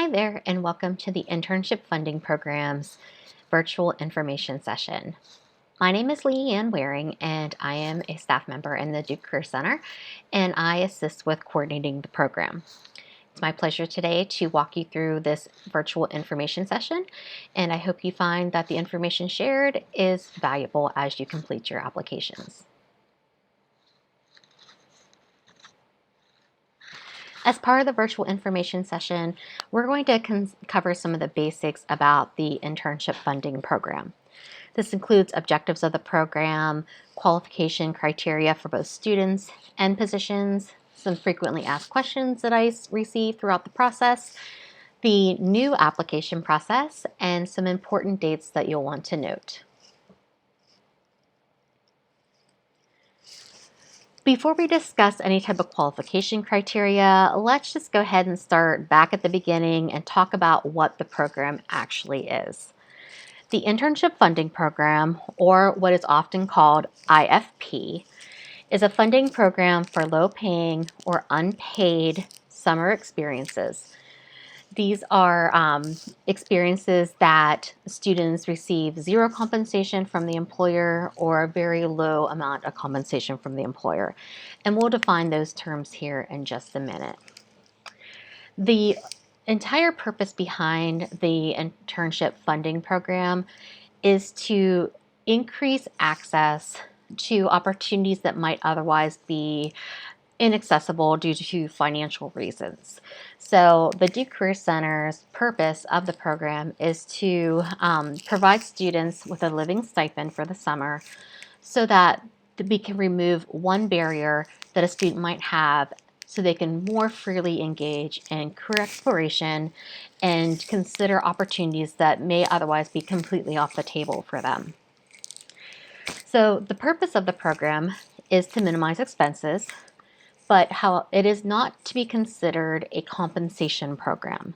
Hi there, and welcome to the Internship Funding Program's virtual information session. My name is Leigh Ann Waring, and I am a staff member in the Duke Career Center, and I assist with coordinating the program. It's my pleasure today to walk you through this virtual information session, and I hope you find that the information shared is valuable as you complete your applications. As part of the virtual information session, we're going to cover some of the basics about the internship funding program. This includes objectives of the program, qualification criteria for both students and positions, some frequently asked questions that I receive throughout the process, the new application process, and some important dates that you'll want to note. Before we discuss any type of qualification criteria, let's just go ahead and start back at the beginning and talk about what the program actually is. The Internship Funding Program, or what is often called IFP, is a funding program for low-paying or unpaid summer experiences. These are experiences that students receive zero compensation from the employer or a very low amount of compensation from the employer. And we'll define those terms here in just a minute. The entire purpose behind the internship funding program is to increase access to opportunities that might otherwise be inaccessible due to financial reasons. So the Duke Career Center's purpose of the program is to provide students with a living stipend for the summer so that we can remove one barrier that a student might have so they can more freely engage in career exploration and consider opportunities that may otherwise be completely off the table for them. So the purpose of the program is to minimize expenses, but how it is not to be considered a compensation program.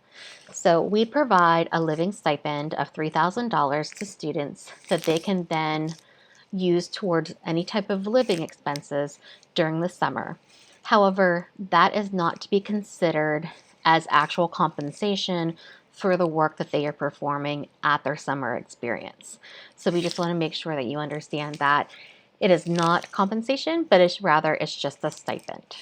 So we provide a living stipend of $3,000 to students that they can then use towards any type of living expenses during the summer. However, that is not to be considered as actual compensation for the work that they are performing at their summer experience. So we just want to make sure that you understand that it is not compensation, but it's just a stipend.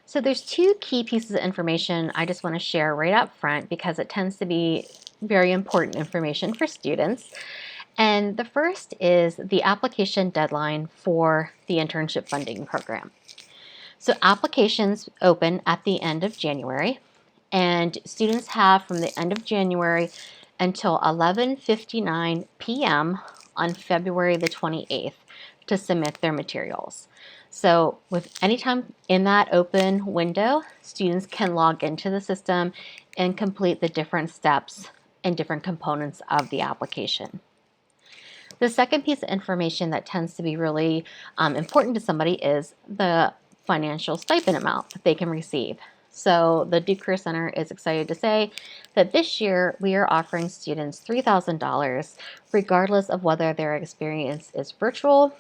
So there's two key pieces of information I just want to share right up front because it tends to be very important information for students. And the first is the application deadline for the internship funding program. So applications open at the end of January, and students have from the end of January until 11:59 p.m. on February the 28th to submit their materials. So with any time in that open window, students can log into the system and complete the different steps and different components of the application. The second piece of information that tends to be really important to somebody is the financial stipend amount that they can receive. So the Duke Career Center is excited to say that this year we are offering students $3,000 regardless of whether their experience is virtual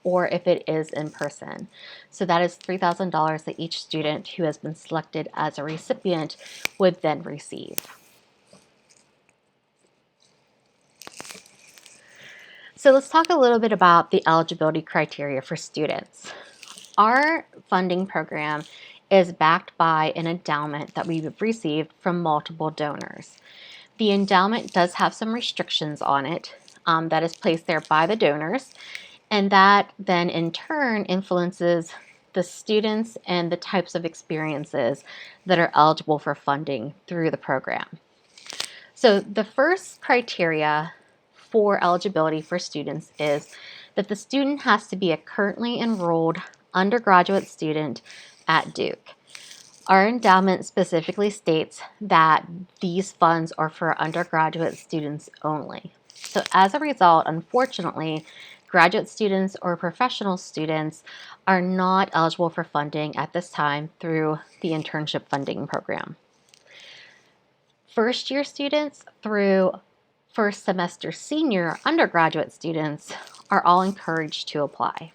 or if it is in person. So that is $3,000 that each student who has been selected as a recipient would then receive. So let's talk a little bit about the eligibility criteria for students. Our funding program is backed by an endowment that we've received from multiple donors. The endowment does have some restrictions on it that is placed there by the donors, and that then in turn influences the students and the types of experiences that are eligible for funding through the program. So the first criteria for eligibility for students is that the student has to be a currently enrolled undergraduate student at Duke. Our endowment specifically states that these funds are for undergraduate students only. So as a result, unfortunately, graduate students or professional students are not eligible for funding at this time through the internship funding program. First year students through first semester senior undergraduate students are all encouraged to apply.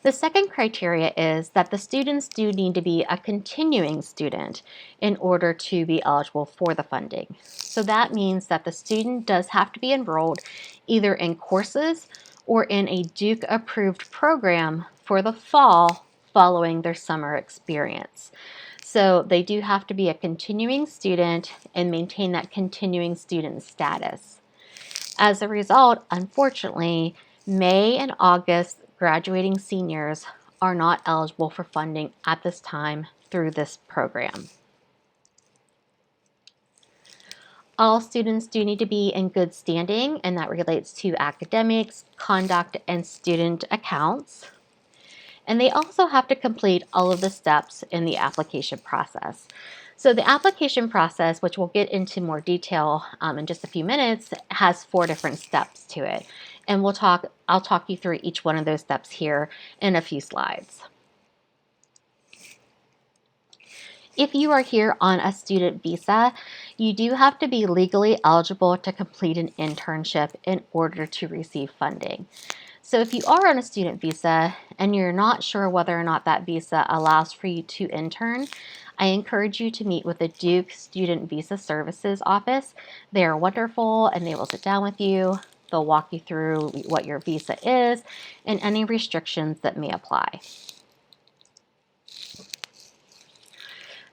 The second criteria is that the students do need to be a continuing student in order to be eligible for the funding. So that means that the student does have to be enrolled either in courses or in a Duke approved program for the fall following their summer experience. So they do have to be a continuing student and maintain that continuing student status. As a result, unfortunately, May and August graduating seniors are not eligible for funding at this time through this program. All students do need to be in good standing, and that relates to academics, conduct, and student accounts. And they also have to complete all of the steps in the application process. So the application process, which we'll get into more detail in just a few minutes, has 4 different steps to it. And I'll talk you through each one of those steps here in a few slides. If you are here on a student visa, you do have to be legally eligible to complete an internship in order to receive funding. So if you are on a student visa and you're not sure whether or not that visa allows for you to intern, I encourage you to meet with the Duke Student Visa Services office. They are wonderful and they will sit down with you. They'll walk you through what your visa is and any restrictions that may apply.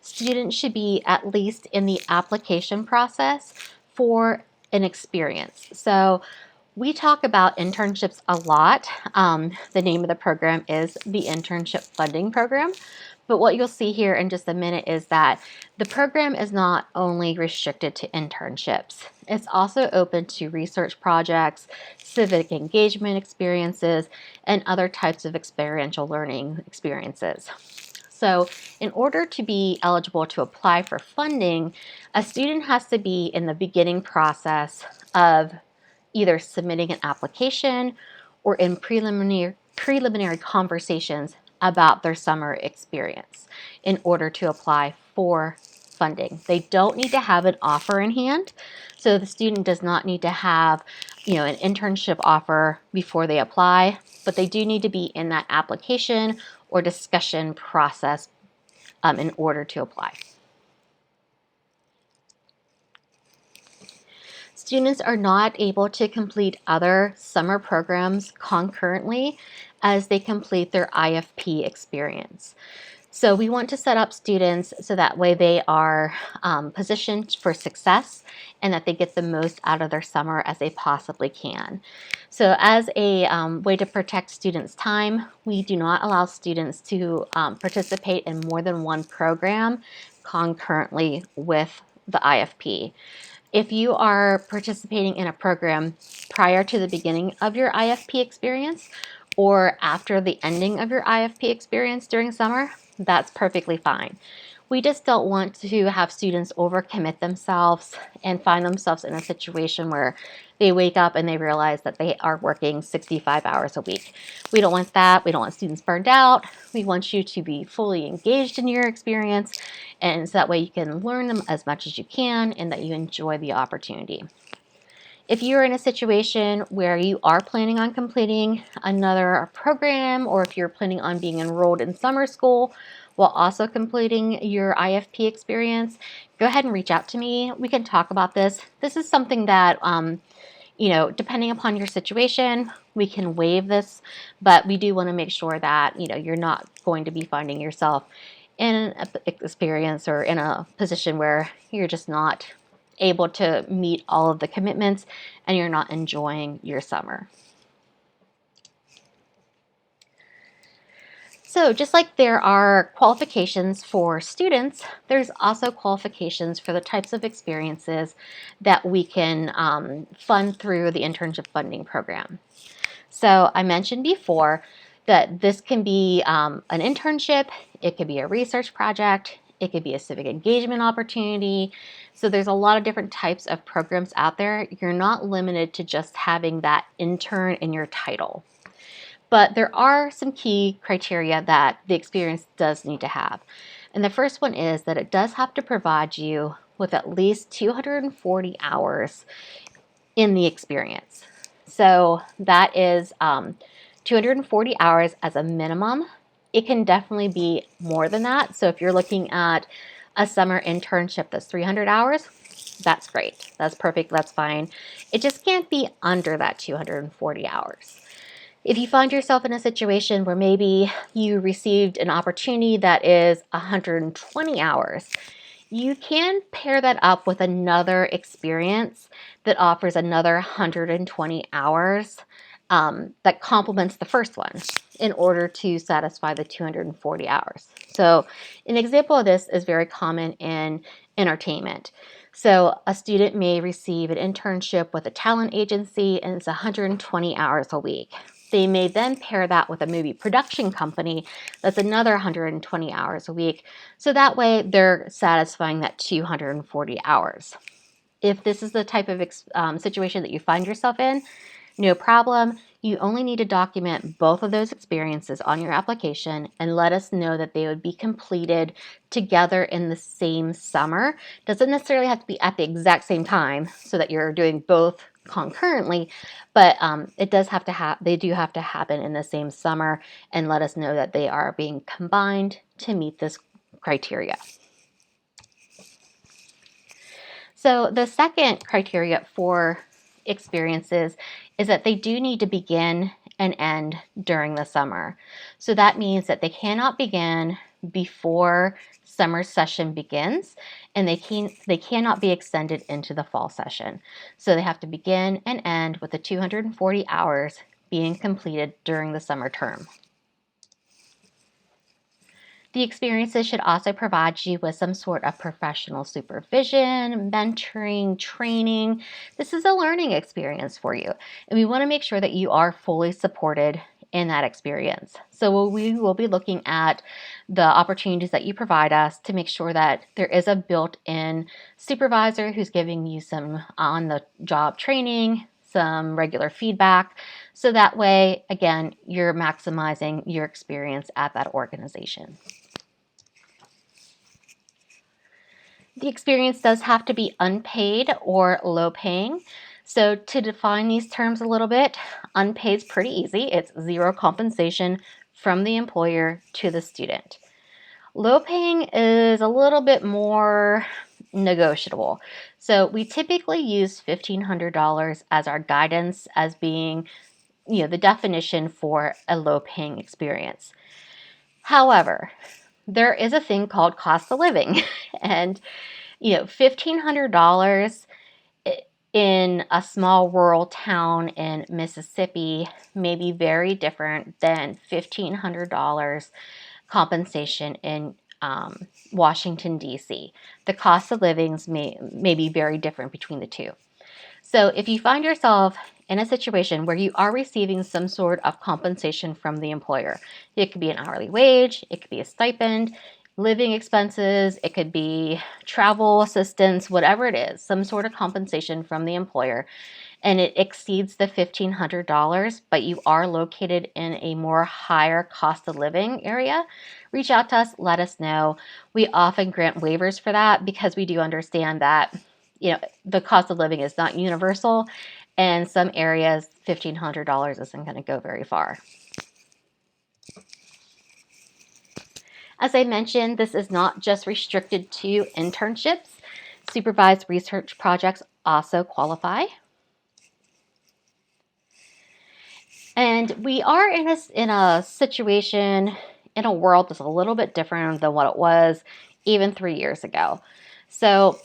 Students should be at least in the application process for an experience. So we talk about internships a lot. The name of the program is the Internship Funding Program. But what you'll see here in just a minute is that the program is not only restricted to internships. It's also open to research projects, civic engagement experiences, and other types of experiential learning experiences. So in order to be eligible to apply for funding, a student has to be in the beginning process of either submitting an application or in preliminary conversations about their summer experience in order to apply for funding. They don't need to have an offer in hand. So the student does not need to have, an internship offer before they apply, but they do need to be in that application or discussion process in order to apply. Students are not able to complete other summer programs concurrently as they complete their IFP experience. So we want to set up students so that way they are positioned for success and that they get the most out of their summer as they possibly can. So as a way to protect students' time, we do not allow students to participate in more than one program concurrently with the IFP. If you are participating in a program prior to the beginning of your IFP experience or after the ending of your IFP experience during summer, that's perfectly fine. We just don't want to have students overcommit themselves and find themselves in a situation where they wake up and they realize that they are working 65 hours a week. We don't want that. We don't want students burned out. We want you to be fully engaged in your experience, and so that way you can learn them as much as you can and that you enjoy the opportunity. If you're in a situation where you are planning on completing another program, or if you're planning on being enrolled in summer school while also completing your IFP experience, go ahead and reach out to me. We can talk about this. This is something that, depending upon your situation, we can waive this, but we do want to make sure that, you're not going to be finding yourself in an experience or in a position where you're just not able to meet all of the commitments and you're not enjoying your summer. So just like there are qualifications for students, there's also qualifications for the types of experiences that we can fund through the internship funding program. So I mentioned before that this can be an internship, it could be a research project, it could be a civic engagement opportunity. So there's a lot of different types of programs out there. You're not limited to just having that intern in your title. But there are some key criteria that the experience does need to have. And the first one is that it does have to provide you with at least 240 hours in the experience. So that is 240 hours as a minimum. It can definitely be more than that. So if you're looking at a summer internship that's 300 hours, that's great. That's perfect. That's fine. It just can't be under that 240 hours. If you find yourself in a situation where maybe you received an opportunity that is 120 hours, you can pair that up with another experience that offers another 120 hours that complements the first one in order to satisfy the 240 hours. So an example of this is very common in entertainment. So a student may receive an internship with a talent agency and it's 120 hours a week. They may then pair that with a movie production company that's another 120 hours a week. So that way they're satisfying that 240 hours. If this is the type of situation that you find yourself in, no problem. You only need to document both of those experiences on your application and let us know that they would be completed together in the same summer. Doesn't necessarily have to be at the exact same time so that you're doing both concurrently, but it does have to they do have to happen in the same summer, and let us know that they are being combined to meet this criteria. So the second criteria for experiences is that they do need to begin and end during the summer. So that means that they cannot begin before summer session begins, and they cannot be extended into the fall session. So they have to begin and end with the 240 hours being completed during the summer term. The experiences should also provide you with some sort of professional supervision, mentoring, training. This is a learning experience for you, and we want to make sure that you are fully supported in that experience. So we will be looking at the opportunities that you provide us to make sure that there is a built-in supervisor who's giving you some on-the-job training, some regular feedback, so that way, again, you're maximizing your experience at that organization. The experience does have to be unpaid or low paying. So to define these terms a little bit, unpaid is pretty easy. It's zero compensation from the employer to the student. Low paying is a little bit more negotiable. So we typically use $1,500 as our guidance as being, the definition for a low paying experience. However, there is a thing called cost of living, and $1,500 in a small rural town in Mississippi may be very different than $1,500 compensation in Washington, D.C. The cost of livings may be very different between the two. So if you find yourself in a situation where you are receiving some sort of compensation from the employer, it could be an hourly wage, it could be a stipend, living expenses, it could be travel assistance, whatever it is, some sort of compensation from the employer, and it exceeds the $1,500, but you are located in a more higher cost of living area, reach out to us, let us know. We often grant waivers for that because we do understand that the cost of living is not universal, and some areas $1,500 isn't going to go very far. As I mentioned, this is not just restricted to internships. Supervised research projects also qualify. And we are in a situation, in a world that's a little bit different than what it was even 3 years ago. So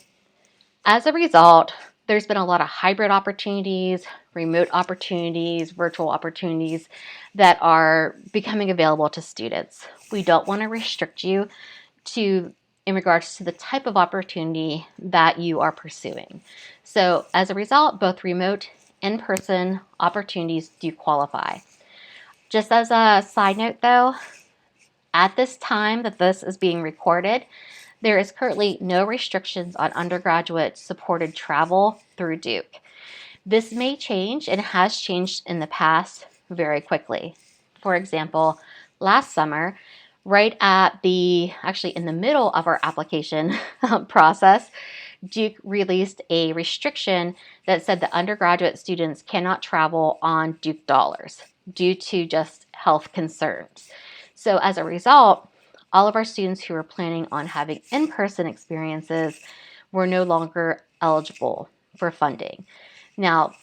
as a result, there's been a lot of hybrid opportunities, remote opportunities, virtual opportunities that are becoming available to students. We don't want to restrict you in regards to the type of opportunity that you are pursuing. So as a result, both remote and in-person opportunities do qualify. Just as a side note though, at this time that this is being recorded, there is currently no restrictions on undergraduate supported travel through Duke. This may change and has changed in the past very quickly. For example, last summer, actually in the middle of our application process, Duke released a restriction that said that undergraduate students cannot travel on Duke dollars. due to just health concerns. So as a result, all of our students who were planning on having in-person experiences were no longer eligible for funding. Now,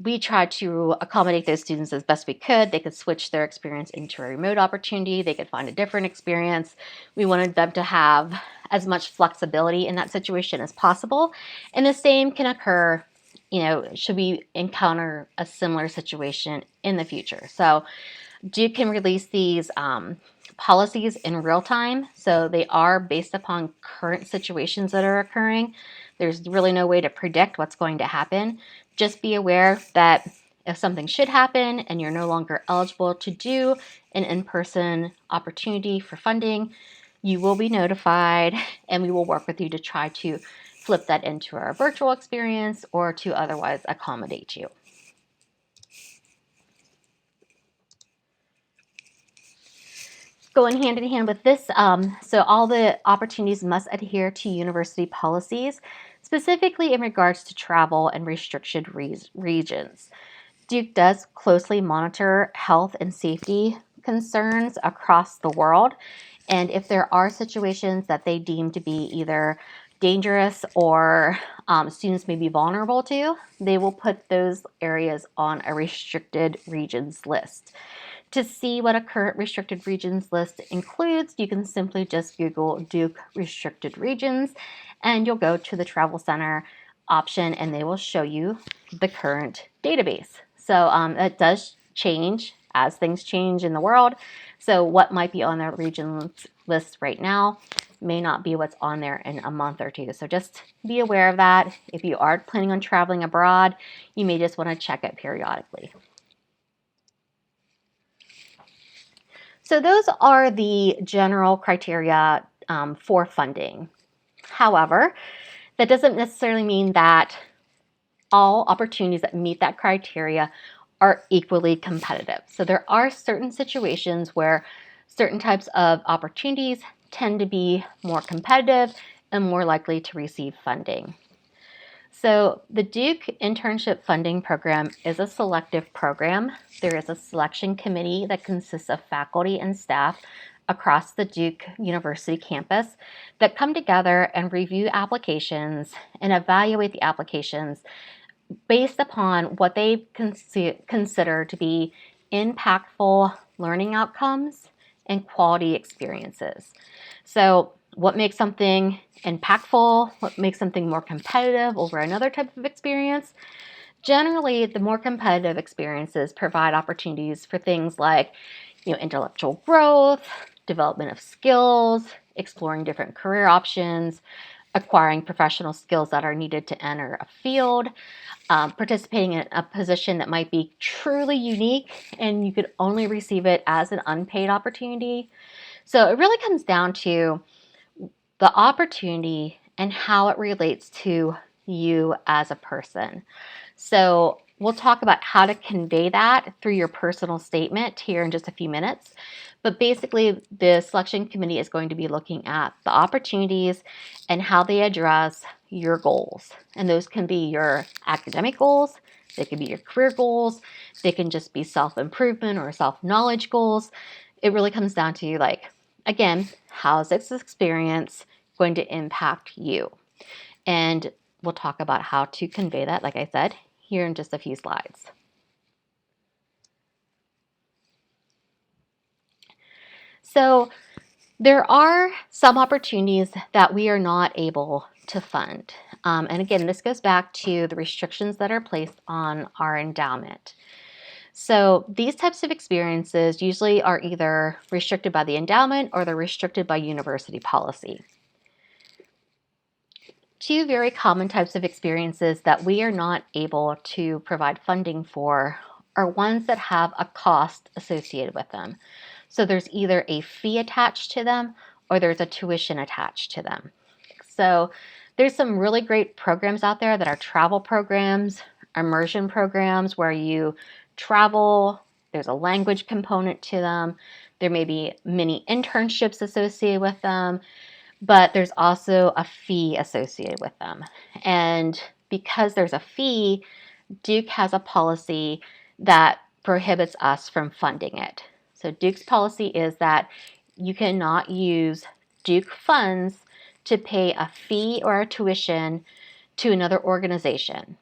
we tried to accommodate those students as best we could. They could switch their experience into a remote opportunity. They could find a different experience. We wanted them to have as much flexibility in that situation as possible. And the same can occur, should we encounter a similar situation in the future. So Duke can release these policies in real time. So they are based upon current situations that are occurring. There's really no way to predict what's going to happen. Just be aware that if something should happen and you're no longer eligible to do an in-person opportunity for funding, you will be notified and we will work with you to try to flip that into our virtual experience or to otherwise accommodate you. Going hand in hand with this, so all the opportunities must adhere to university policies, specifically in regards to travel and restricted regions. Duke does closely monitor health and safety concerns across the world, and if there are situations that they deem to be either dangerous or students may be vulnerable to, they will put those areas on a restricted regions list. To see what a current restricted regions list includes, you can simply just Google Duke restricted regions and you'll go to the Travel Center option and they will show you the current database. So it does change as things change in the world. So what might be on their regions list right now may not be what's on there in a month or two. So just be aware of that. If you are planning on traveling abroad, you may just want to check it periodically. So those are the general criteria for funding. However, that doesn't necessarily mean that all opportunities that meet that criteria are equally competitive. So there are certain situations where certain types of opportunities tend to be more competitive and more likely to receive funding. So the Duke Internship Funding Program is a selective program. There is a selection committee that consists of faculty and staff across the Duke University campus that come together and review applications and evaluate the applications based upon what they consider to be impactful learning outcomes and quality experiences. So what makes something impactful? What makes something more competitive over another type of experience? Generally, the more competitive experiences provide opportunities for things like, intellectual growth, development of skills, exploring different career options, acquiring professional skills that are needed to enter a field, participating in a position that might be truly unique and you could only receive it as an unpaid opportunity. So it really comes down to the opportunity and how it relates to you as a person. So we'll talk about how to convey that through your personal statement here in just a few minutes. But basically, the selection committee is going to be looking at the opportunities and how they address your goals. And those can be your academic goals, they can be your career goals, they can just be self-improvement or self-knowledge goals. It really comes down to, again, how is this experience going to impact you? And we'll talk about how to convey that, like I said, here in just a few slides. So there are some opportunities that we are not able to fund. And again, this goes back to the restrictions that are placed on our endowment. So these types of experiences usually are either restricted by the endowment or they're restricted by university policy. Two very common types of experiences that we are not able to provide funding for are ones that have a cost associated with them. So there's either a fee attached to them or there's a tuition attached to them. So there's some really great programs out there that are travel programs, immersion programs where you travel, there's a language component to them, there may be many internships associated with them, but there's also a fee associated with them. And because there's a fee, Duke has a policy that prohibits us from funding it. So Duke's policy is that you cannot use Duke funds to pay a fee or a tuition to another organization.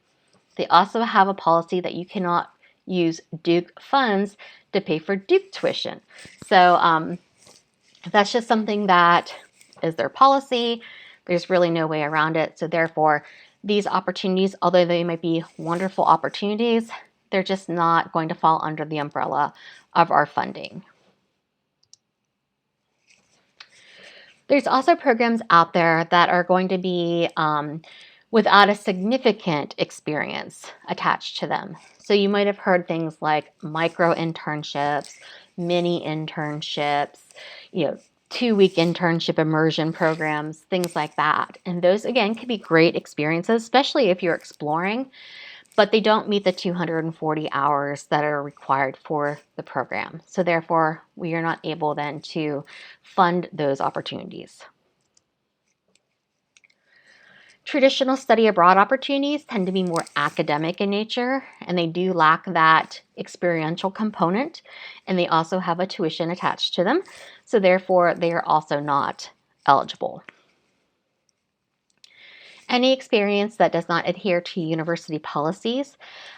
They also have a policy that you cannot use Duke funds to pay for Duke tuition. So that's just something that is their policy. There's really no way around it. So therefore, these opportunities, although they might be wonderful opportunities, they're just not going to fall under the umbrella of our funding. There's also programs out there that are going to be without a significant experience attached to them. So you might have heard things like micro internships, mini internships, 2-week internship immersion programs, things like that. And those, again, can be great experiences, especially if you're exploring, but they don't meet the 240 hours that are required for the program. So therefore, we are not able then to fund those opportunities. Traditional study abroad opportunities tend to be more academic in nature, and they do lack that experiential component, and they also have a tuition attached to them, so therefore they are also not eligible. Any experience that does not adhere to university policies,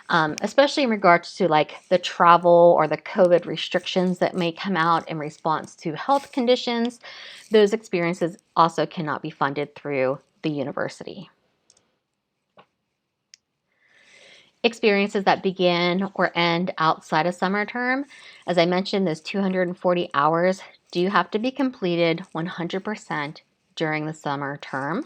especially in regards to like the travel or the COVID restrictions that may come out in response to health conditions, those experiences also cannot be funded through the university. Experiences that begin or end outside of summer term, as I mentioned, those 240 hours do have to be completed 100% during the summer term.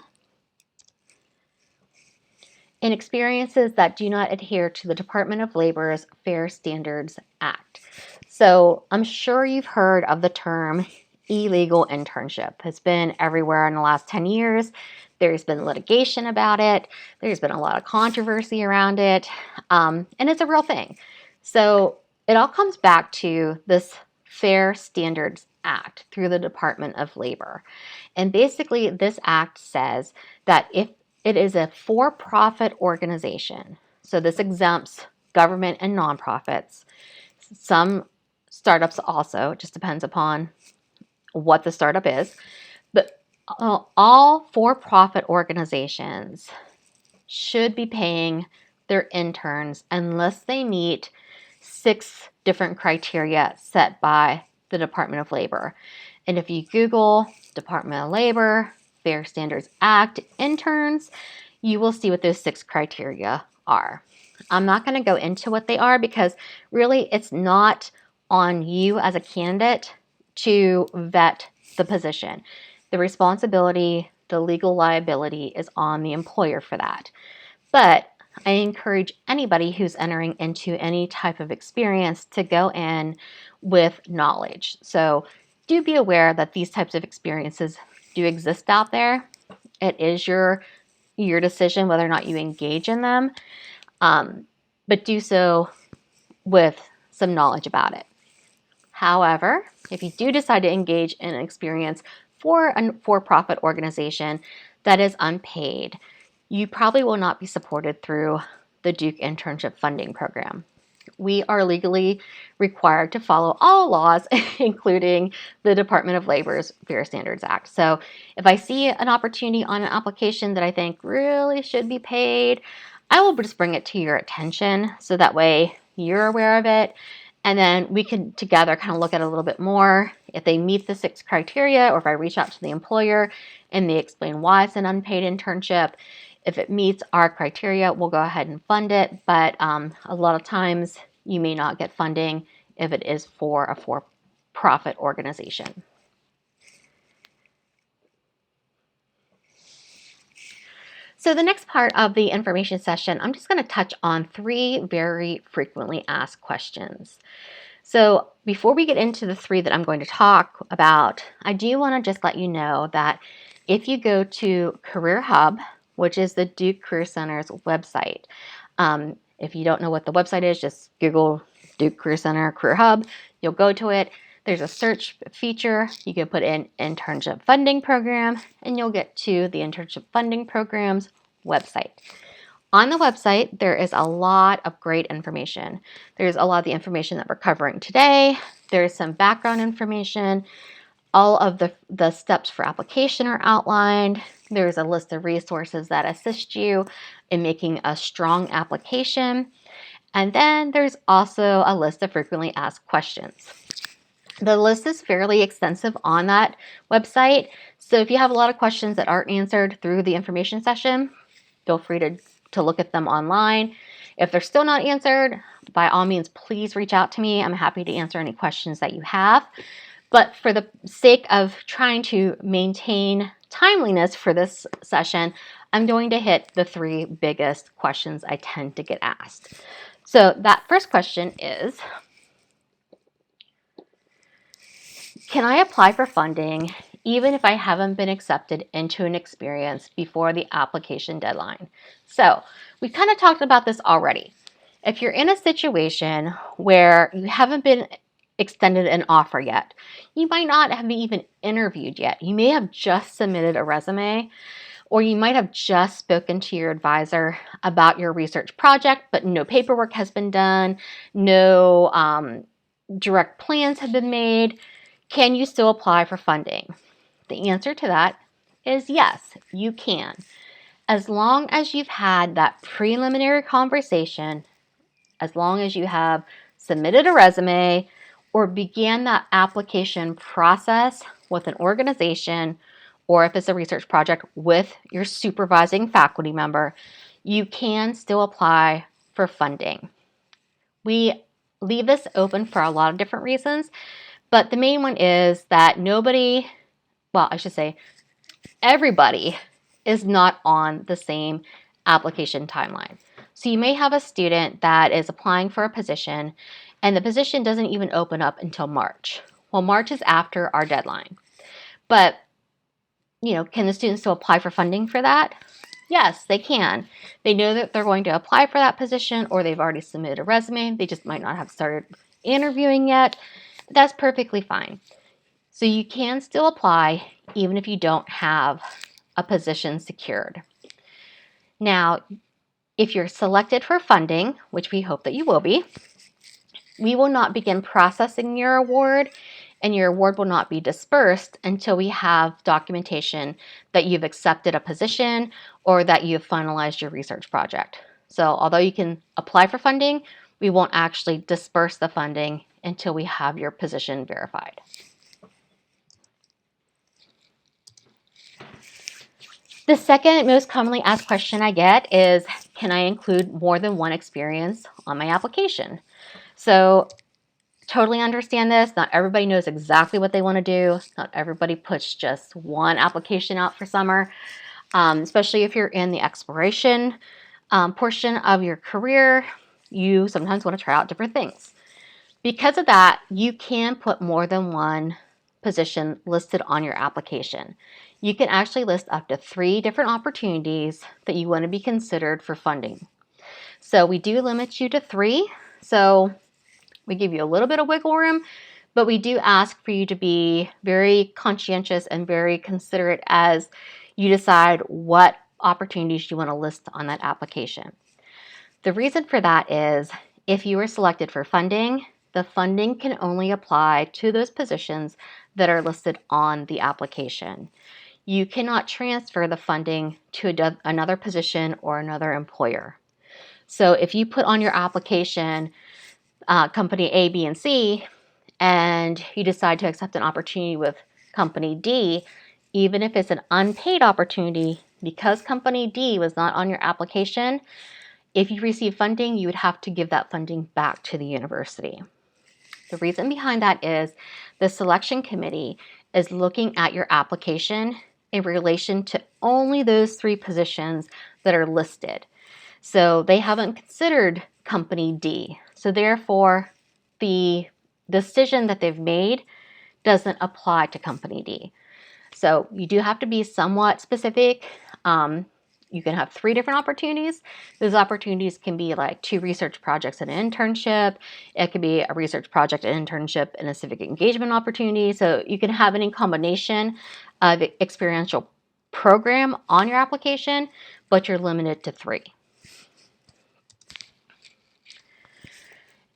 And experiences that do not adhere to the Department of Labor's Fair Standards Act. So I'm sure you've heard of the term illegal internship. It's been everywhere in the last 10 years. There's been litigation about it. There's been a lot of controversy around it. And it's a real thing. So it all comes back to this Fair Standards Act through the Department of Labor. And basically, this act says that if it is a for-profit organization, so this exempts government and nonprofits, some startups also, it just depends upon what the startup is, but all for-profit organizations should be paying their interns unless they meet 6 different criteria set by the Department of Labor. And if you Google Department of Labor, Fair Standards Act, interns, you will see what those 6 criteria are. I'm not going to go into what they are because really it's not on you as a candidate to vet the position. The responsibility, the legal liability is on the employer for that. But I encourage anybody who's entering into any type of experience to go in with knowledge. So do be aware that these types of experiences do exist out there. It is your decision whether or not you engage in them, but do so with some knowledge about it. However, if you do decide to engage in an experience for a for-profit organization that is unpaid, you probably will not be supported through the Duke Internship Funding Program. We are legally required to follow all laws, including the Department of Labor's Fair Standards Act. So if I see an opportunity on an application that I think really should be paid, I will just bring it to your attention so that way you're aware of it. And then we can together kind of look at it a little bit more. If they meet the 6 criteria, or if I reach out to the employer and they explain why it's an unpaid internship, if it meets our criteria, we'll go ahead and fund it. But a lot of times you may not get funding if it is for a for-profit organization. So the next part of the information session, I'm just going to touch on 3 very frequently asked questions. So before we get into the 3 that I'm going to talk about, I do want to just let you know that if you go to Career Hub, which is the Duke Career Center's website, if you don't know what the website is, just Google Duke Career Center Career Hub. You'll go to it. There's a search feature. You can put in Internship Funding Program, and you'll get to the Internship Funding Program's website. On the website, there is a lot of great information. There's a lot of the information that we're covering today. There's some background information. All of the steps for application are outlined. There's a list of resources that assist you in making a strong application. And then there's also a list of frequently asked questions. The list is fairly extensive on that website. So if you have a lot of questions that aren't answered through the information session, feel free to look at them online. If they're still not answered, by all means, please reach out to me. I'm happy to answer any questions that you have. But for the sake of trying to maintain timeliness for this session, I'm going to hit the 3 biggest questions I tend to get asked. So that first question is, can I apply for funding even if I haven't been accepted into an experience before the application deadline? So we kind of talked about this already. If you're in a situation where you haven't been extended an offer yet, you might not have even interviewed yet. You may have just submitted a resume, or you might have just spoken to your advisor about your research project, but no paperwork has been done, no direct plans have been made. Can you still apply for funding? The answer to that is yes, you can. As long as you've had that preliminary conversation, as long as you have submitted a resume or began that application process with an organization, or if it's a research project with your supervising faculty member, you can still apply for funding. We leave this open for a lot of different reasons, but the main one is that everybody is not on the same application timeline. So you may have a student that is applying for a position and the position doesn't even open up until March. Well, March is after our deadline. But, can the students still apply for funding for that? Yes, they can. They know that they're going to apply for that position, or they've already submitted a resume. They just might not have started interviewing yet. That's perfectly fine. So you can still apply even if you don't have a position secured. Now, if you're selected for funding, which we hope that you will be, we will not begin processing your award, and your award will not be dispersed until we have documentation that you've accepted a position or that you've finalized your research project. So although you can apply for funding, we won't actually disperse the funding until we have your position verified. The second most commonly asked question I get is, can I include more than one experience on my application? So totally understand this. Not everybody knows exactly what they want to do. Not everybody puts just one application out for summer, especially if you're in the exploration portion of your career. You sometimes want to try out different things. Because of that, you can put more than one position listed on your application. You can actually list up to 3 different opportunities that you want to be considered for funding. So we do limit you to 3. So we give you a little bit of wiggle room, but we do ask for you to be very conscientious and very considerate as you decide what opportunities you want to list on that application. The reason for that is if you are selected for funding, the funding can only apply to those positions that are listed on the application. You cannot transfer the funding to another position or another employer. So if you put on your application company A, B, and C, and you decide to accept an opportunity with company D, even if it's an unpaid opportunity, because company D was not on your application, if you receive funding, you would have to give that funding back to the university. The reason behind that is the selection committee is looking at your application in relation to only those 3 positions that are listed. So they haven't considered company D. So therefore, the decision that they've made doesn't apply to company D. So you do have to be somewhat specific. You can have 3 different opportunities. Those opportunities can be like 2 research projects and an internship. It could be a research project, an internship, and a civic engagement opportunity. So you can have any combination of experiential program on your application, but you're limited to 3.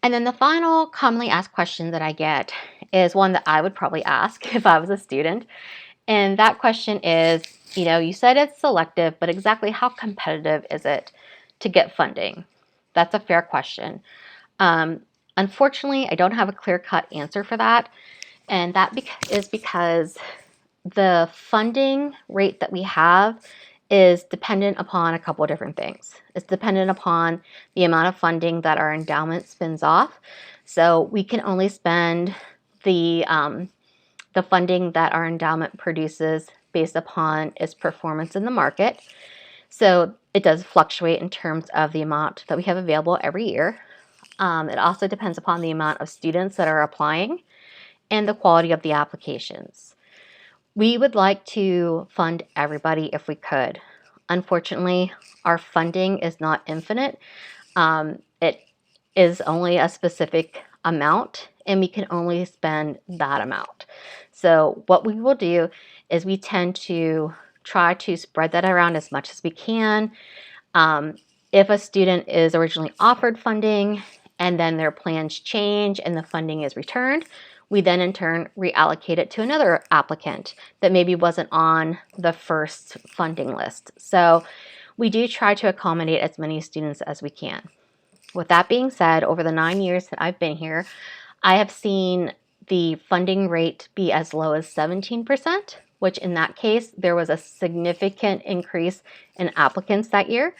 And then the final commonly asked question that I get is one that I would probably ask if I was a student. And that question is, you said it's selective, but exactly how competitive is it to get funding? That's a fair question. Unfortunately, I don't have a clear-cut answer for that. And that is because the funding rate that we have is dependent upon a couple of different things. It's dependent upon the amount of funding that our endowment spins off. So we can only spend the funding that our endowment produces based upon its performance in the market. So it does fluctuate in terms of the amount that we have available every year. It also depends upon the amount of students that are applying and the quality of the applications. We would like to fund everybody if we could. Unfortunately, our funding is not infinite. It is only a specific amount, and we can only spend that amount. So what we will do is we tend to try to spread that around as much as we can. If a student is originally offered funding and then their plans change and the funding is returned, we then in turn reallocate it to another applicant that maybe wasn't on the first funding list. So we do try to accommodate as many students as we can. With that being said, over the 9 years that I've been here, I have seen the funding rate be as low as 17%, which in that case, there was a significant increase in applicants that year,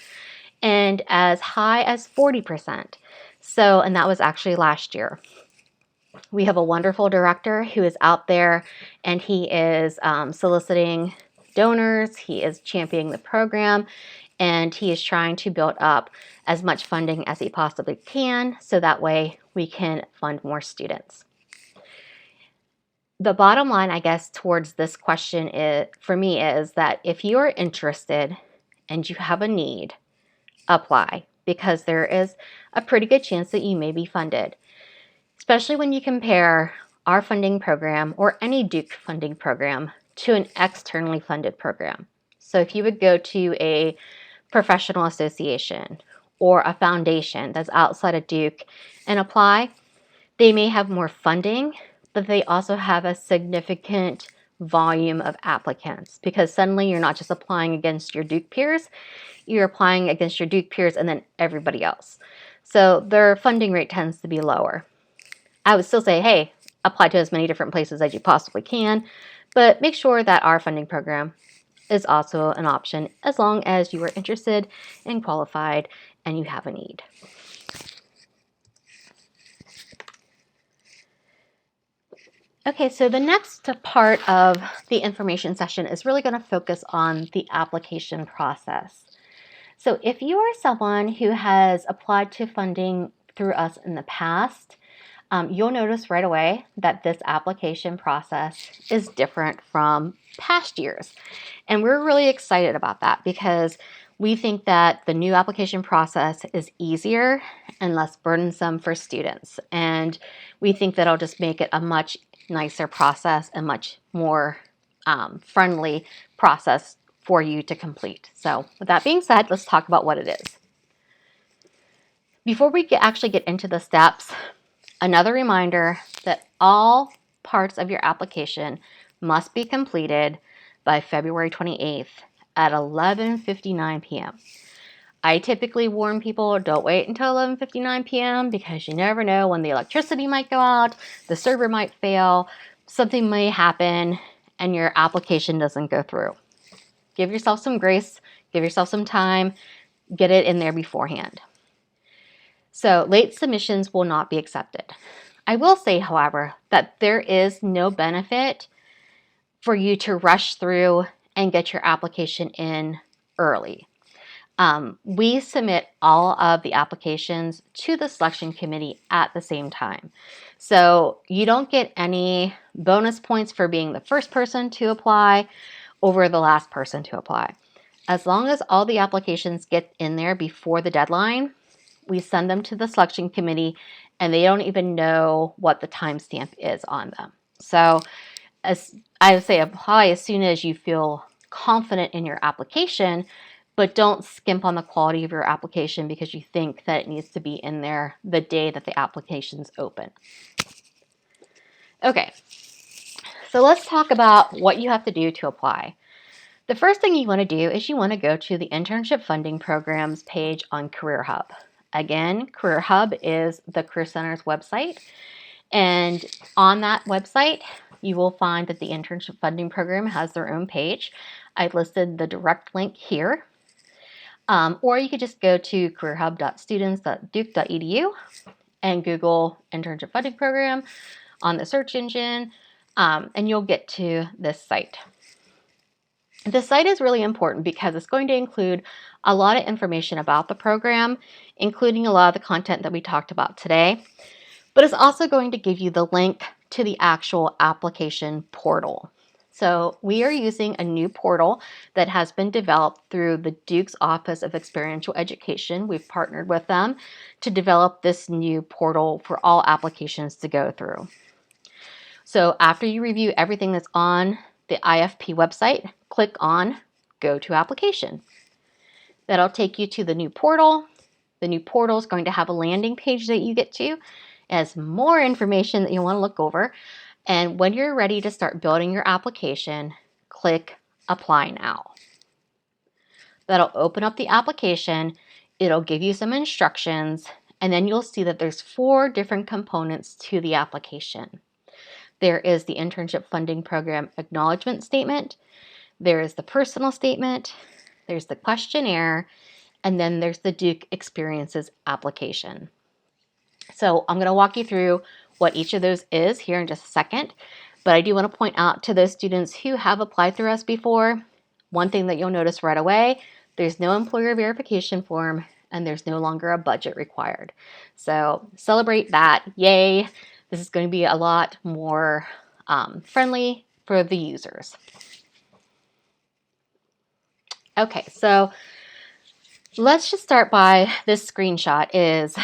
and as high as 40%. So, and that was actually last year. We have a wonderful director who is out there and he is soliciting donors, he is championing the program, and he is trying to build up as much funding as he possibly can so that way we can fund more students. The bottom line, I guess, towards this question for me is that if you are interested and you have a need, apply, because there is a pretty good chance that you may be funded. Especially when you compare our funding program or any Duke funding program to an externally funded program. So if you would go to a professional association or a foundation that's outside of Duke and apply, they may have more funding, but they also have a significant volume of applicants because suddenly you're not just applying against your Duke peers, you're applying against your Duke peers and then everybody else. So their funding rate tends to be lower. I would still say, hey, apply to as many different places as you possibly can, but make sure that our funding program is also an option as long as you are interested and qualified and you have a need. Okay, so the next part of the information session is really going to focus on the application process. So if you are someone who has applied to funding through us in the past, you'll notice right away that this application process is different from past years. And we're really excited about that because we think that the new application process is easier and less burdensome for students. And we think that it'll just make it a much nicer process and much more friendly process for you to complete. So with that being said, let's talk about what it is. Before we actually get into the steps, another reminder that all parts of your application must be completed by February 28th at 11:59 p.m. I typically warn people, don't wait until 11:59 p.m. because you never know when the electricity might go out, the server might fail, something may happen, and your application doesn't go through. Give yourself some grace, give yourself some time, get it in there beforehand. So late submissions will not be accepted. I will say, however, that there is no benefit for you to rush through and get your application in early. We submit all of the applications to the selection committee at the same time. So you don't get any bonus points for being the first person to apply over the last person to apply. As long as all the applications get in there before the deadline, we send them to the selection committee and they don't even know what the timestamp is on them. So as I would say, apply as soon as you feel confident in your application, but don't skimp on the quality of your application because you think that it needs to be in there the day that the application's open. Okay, so let's talk about what you have to do to apply. The first thing you want to do is you want to go to the Internship Funding Programs page on Career Hub. Again, Career Hub is the Career Center's website, and on that website, you will find that the Internship Funding Program has their own page. I've listed the direct link here. Or you could just go to careerhub.students.duke.edu and Google Internship Funding Program on the search engine, and you'll get to this site. This site is really important because it's going to include a lot of information about the program, including a lot of the content that we talked about today, but it's also going to give you the link to the actual application portal. So we are using a new portal that has been developed through the Duke's Office of Experiential Education. We've partnered with them to develop this new portal for all applications to go through. So after you review everything that's on the IFP website, click on Go to Application. That'll take you to the new portal. The new portal is going to have a landing page that you get to. It has more information that you want to look over. And when you're ready to start building your application, click Apply Now. That'll open up the application. It'll give you some instructions, and then you'll see that there's 4 different components to the application. There is the Internship Funding Program Acknowledgement Statement, there is the Personal Statement, there's the Questionnaire, and then there's the Duke Experiences application. So I'm going to walk you through what each of those is here in just a second, but I do want to point out to those students who have applied through us before, one thing that you'll notice right away, there's no employer verification form and there's no longer a budget required. So celebrate that, yay! This is going to be a lot more friendly for the users. Okay, so let's just start by this screenshot is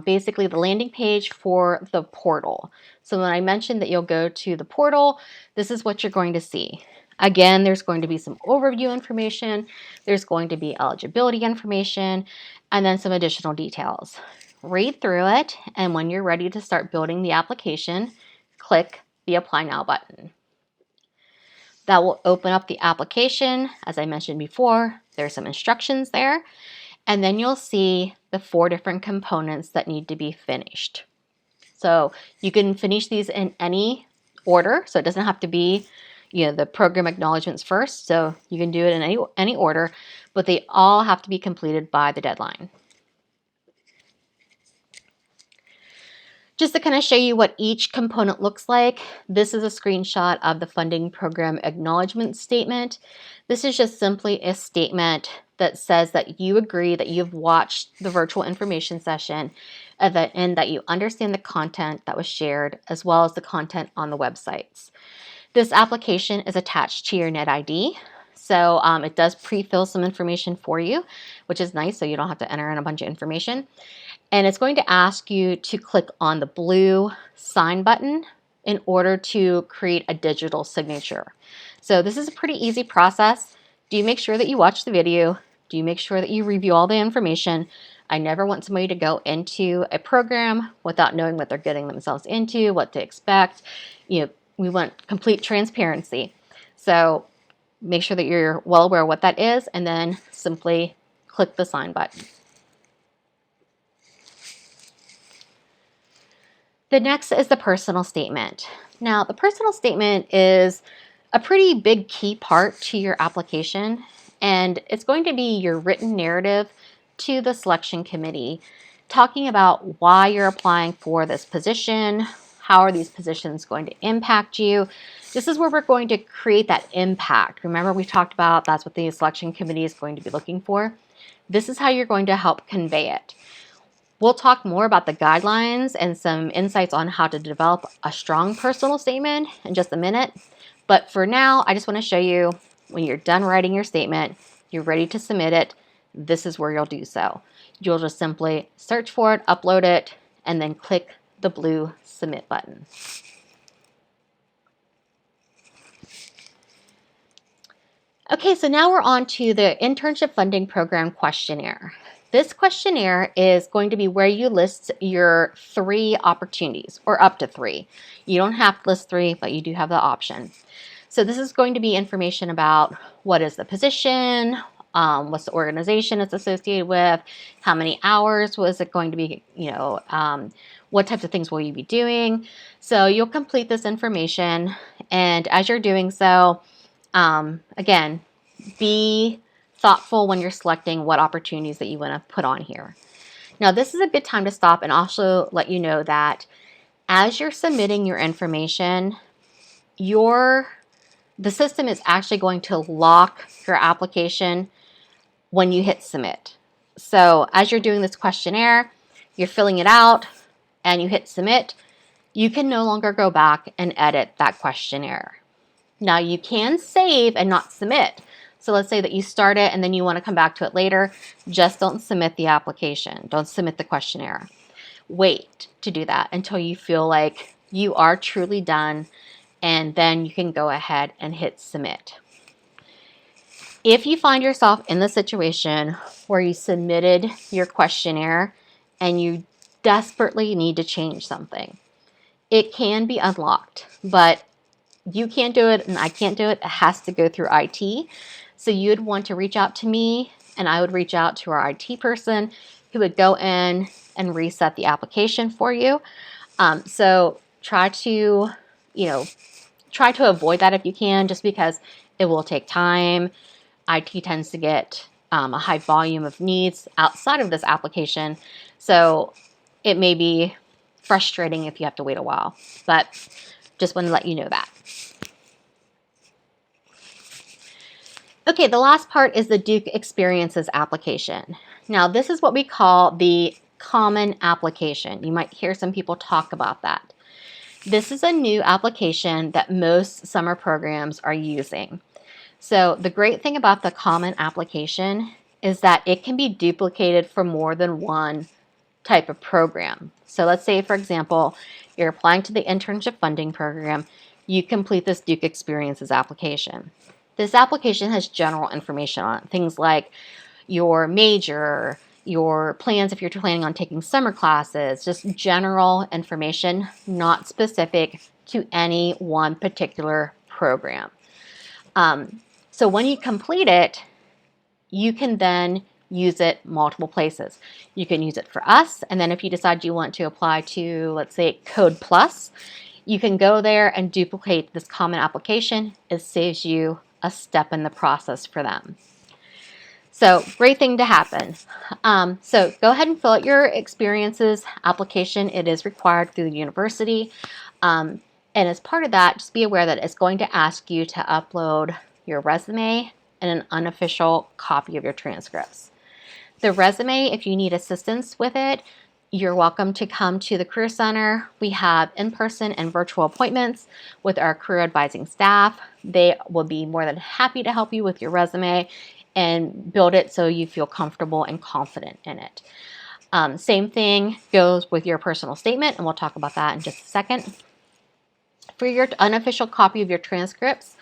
basically the landing page for the portal. So when I mentioned that you'll go to the portal, this is what you're going to see. Again, there's going to be some overview information, there's going to be eligibility information, and then some additional details. Read through it, and when you're ready to start building the application, click the Apply Now button. That will open up the application. As I mentioned before, there's some instructions there, and then you'll see the 4 different components that need to be finished. So you can finish these in any order, so it doesn't have to be the program acknowledgements first, so you can do it in any order, but they all have to be completed by the deadline. Just to kind of show you what each component looks like, this is a screenshot of the funding program acknowledgement statement. This is just simply a statement that says that you agree that you've watched the virtual information session and that you understand the content that was shared as well as the content on the websites. This application is attached to your NetID, so it does pre-fill some information for you, which is nice, so you don't have to enter in a bunch of information. And it's going to ask you to click on the blue sign button in order to create a digital signature. So this is a pretty easy process. Do you make sure that you watch the video? Do you make sure that you review all the information? I never want somebody to go into a program without knowing what they're getting themselves into, what to expect. We want complete transparency. So make sure that you're well aware of what that is, and then simply click the sign button. The next is the personal statement. Now, the personal statement is a pretty big key part to your application, and it's going to be your written narrative to the selection committee, talking about why you're applying for this position, how are these positions going to impact you. This is where we're going to create that impact. Remember, we talked about that's what the selection committee is going to be looking for. This is how you're going to help convey it. We'll talk more about the guidelines and some insights on how to develop a strong personal statement in just a minute. But for now, I just want to show you when you're done writing your statement, you're ready to submit it, this is where you'll do so. You'll just simply search for it, upload it, and then click the blue submit button. Okay, so now we're on to the Internship Funding Program questionnaire. This questionnaire is going to be where you list your 3 opportunities, or up to 3. You don't have to list 3, but you do have the option. So this is going to be information about what is the position, what's the organization it's associated with, how many hours was it going to be, what types of things will you be doing. So you'll complete this information, and as you're doing so, again, be thoughtful when you're selecting what opportunities that you want to put on here. Now, this is a good time to stop and also let you know that as you're submitting your information, the system is actually going to lock your application when you hit submit. So as you're doing this questionnaire, you're filling it out and you hit submit, you can no longer go back and edit that questionnaire. Now you can save and not submit. So let's say that you start it and then you want to come back to it later. Just don't submit the application. Don't submit the questionnaire. Wait to do that until you feel like you are truly done, and then you can go ahead and hit submit. If you find yourself in the situation where you submitted your questionnaire and you desperately need to change something, it can be unlocked, but you can't do it and I can't do it. It has to go through IT. So you'd want to reach out to me, and I would reach out to our IT person who would go in and reset the application for you. So try to avoid that if you can, just because it will take time. IT tends to get a high volume of needs outside of this application. So it may be frustrating if you have to wait a while, but just want to let you know that. Okay, the last part is the Duke Experiences application. Now, this is what we call the common application. You might hear some people talk about that. This is a new application that most summer programs are using. So the great thing about the common application is that it can be duplicated for more than one type of program. So let's say, for example, you're applying to the Internship Funding Program. You complete this Duke Experiences application. This application has general information on it, things like your major, your plans if you're planning on taking summer classes, just general information, not specific to any one particular program. So when you complete it, you can then use it multiple places. You can use it for us, and then if you decide you want to apply to, let's say, Code Plus, you can go there and duplicate this common application. It saves you a step in the process for them. So great thing to happen. So go ahead and fill out your experiences application. It is required through the university. And as part of that, just be aware that it's going to ask you to upload your resume and an unofficial copy of your transcripts. The resume, if you need assistance with it, you're welcome to come to the Career Center. We have in-person and virtual appointments with our career advising staff. They will be more than happy to help you with your resume and build it so you feel comfortable and confident in it. Same thing goes with your personal statement, and we'll talk about that in just a second. For your unofficial copy of your transcripts,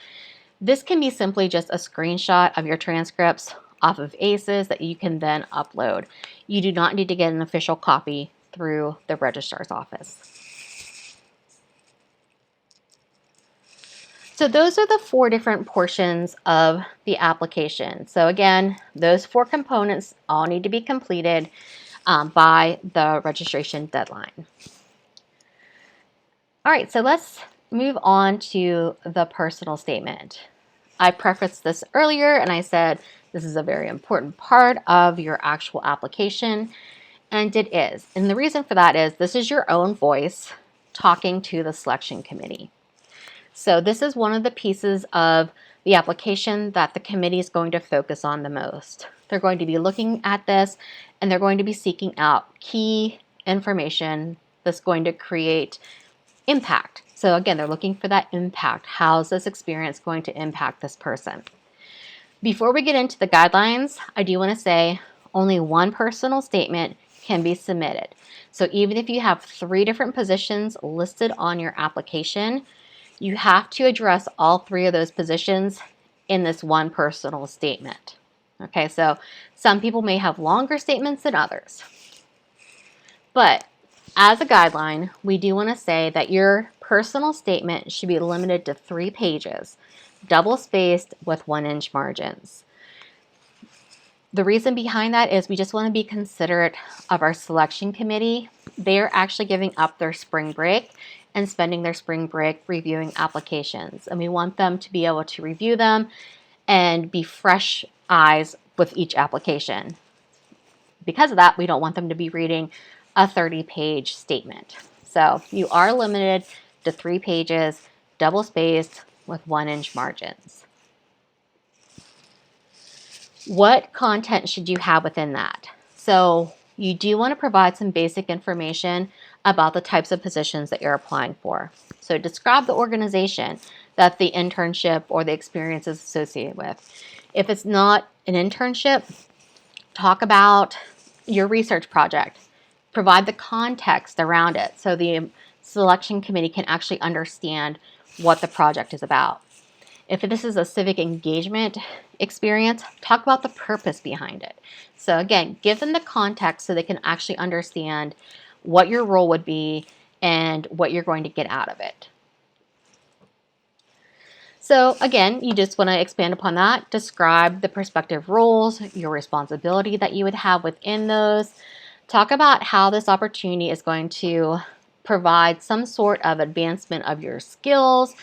this can be simply just a screenshot of your transcripts off of ACES that you can then upload. You do not need to get an official copy through the registrar's office. So those are the 4 different portions of the application. So again, those 4 components all need to be completed by the registration deadline. All right, so let's move on to the personal statement. I prefaced this earlier and I said this is a very important part of your actual application, and it is. And the reason for that is this is your own voice talking to the selection committee. So this is one of the pieces of the application that the committee is going to focus on the most. They're going to be looking at this and they're going to be seeking out key information that's going to create impact. So again, they're looking for that impact. How's this experience going to impact this person? Before we get into the guidelines, I do want to say only one personal statement can be submitted. So even if you have 3 different positions listed on your application, you have to address all 3 of those positions in this one personal statement. Okay, so some people may have longer statements than others. But as a guideline, we do want to say that your personal statement should be limited to 3 pages, double-spaced with 1-inch margins. The reason behind that is we just want to be considerate of our selection committee. They're actually giving up their spring break and spending their spring break reviewing applications. And we want them to be able to review them and be fresh eyes with each application. Because of that, we don't want them to be reading a 30-page statement. So you are limited to 3 pages, double-spaced with 1-inch margins. What content should you have within that? So you do want to provide some basic information about the types of positions that you're applying for. So describe the organization that the internship or the experience is associated with. If it's not an internship, talk about your research project. Provide the context around it so the selection committee can actually understand what the project is about. If this is a civic engagement experience, talk about the purpose behind it. So again, give them the context so they can actually understand what your role would be and what you're going to get out of it. So again, you just want to expand upon that. Describe the prospective roles, your responsibility that you would have within those. Talk about how this opportunity is going to provide some sort of advancement of your skills,